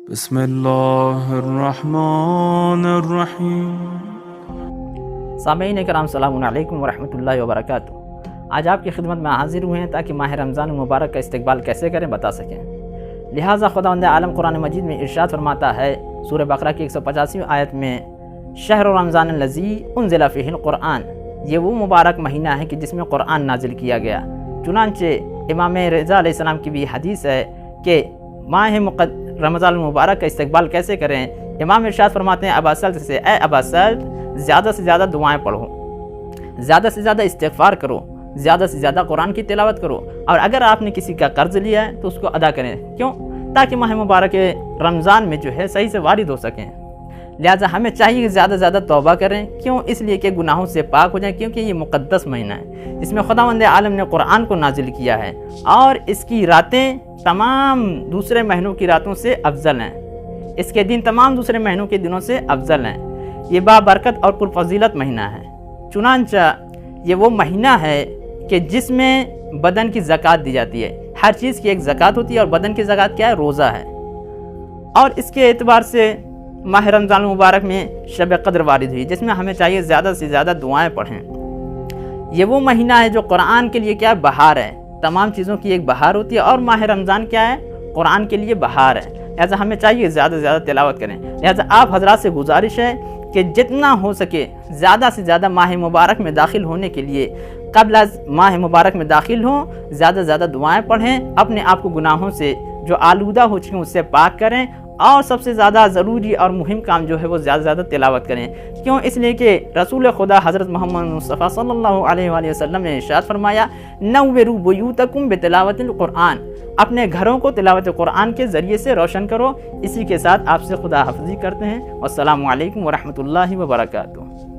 بسم اللہ الرحمن الرحیم۔ سامعین کرام السلام علیکم ورحمۃ اللہ وبرکاتہ۔ آج آپ کی خدمت میں حاضر ہوئے ہیں تاکہ ماہ رمضان المبارک کا استقبال کیسے کریں بتا سکیں۔ لہٰذا خداوند عالم قرآن مجید میں ارشاد فرماتا ہے سورہ بقرہ کی 185 آیت میں، شہر رمضان الذی انزل فیہ القرآن، یہ وہ مبارک مہینہ ہے کہ جس میں قرآن نازل کیا گیا۔ چنانچہ امام رضا علیہ السلام کی بھی حدیث ہے کہ ماہ رمضان المبارک کا استقبال کیسے کریں۔ امام ارشاد فرماتے ہیں ابا سلط سے، اے ابا سلط، زیادہ سے زیادہ دعائیں پڑھو، زیادہ سے زیادہ استغفار کرو، زیادہ سے زیادہ قرآن کی تلاوت کرو، اور اگر آپ نے کسی کا قرض لیا ہے تو اس کو ادا کریں۔ کیوں؟ تاکہ ماہ مبارک رمضان میں جو ہے صحیح سے وارد ہو سکیں۔ لہٰذا ہمیں چاہیے کہ زیادہ سے زیادہ توبہ کریں۔ کیوں؟ اس لیے کہ گناہوں سے پاک ہو جائیں، کیونکہ یہ مقدس مہینہ ہے جس میں خداوند عالم نے قرآن کو نازل کیا ہے، اور اس کی راتیں تمام دوسرے مہینوں کی راتوں سے افضل ہیں، اس کے دن تمام دوسرے مہینوں کے دنوں سے افضل ہیں۔ یہ بابرکت اور پرفضیلت مہینہ ہے۔ چنانچہ یہ وہ مہینہ ہے کہ جس میں بدن کی زکوٰۃ دی جاتی ہے۔ ہر چیز کی ایک زکوٰۃ ہوتی ہے، اور بدن کی زکوٰۃ کیا ہے؟ روزہ ہے۔ اور اس کے اعتبار سے ماہ رمضان المبارک میں شب قدر وارد ہوئی، جس میں ہمیں چاہیے زیادہ سے زیادہ دعائیں پڑھیں۔ یہ وہ مہینہ ہے جو قرآن کے لیے کیا ہے؟ بہار ہے۔ تمام چیزوں کی ایک بہار ہوتی ہے، اور ماہ رمضان کیا ہے؟ قرآن کے لیے بہار ہے۔ لہٰذا ہمیں چاہیے زیادہ سے زیادہ تلاوت کریں۔ لہٰذا آپ حضرات سے گزارش ہے کہ جتنا ہو سکے زیادہ سے زیادہ ماہ مبارک میں داخل ہونے کے لیے، قبل از ماہ مبارک میں داخل ہوں، زیادہ سے زیادہ دعائیں پڑھیں، اپنے آپ کو گناہوں سے جو آلودہ ہو چکے ہیں اس سے پاک کریں، اور سب سے زیادہ ضروری اور مہم کام جو ہے وہ زیادہ سے زیادہ تلاوت کریں۔ کیوں؟ اس لیے کہ رسول خدا حضرت محمد مصطفیٰ صلی اللہ علیہ وآلہ وسلم نے ارشاد فرمایا، نوّروا بیوتکم بتلاوت القرآن، اپنے گھروں کو تلاوت قرآن کے ذریعے سے روشن کرو۔ اسی کے ساتھ آپ سے خدا حافظی کرتے ہیں۔ والسلام علیکم ورحمۃ اللہ وبرکاتہ۔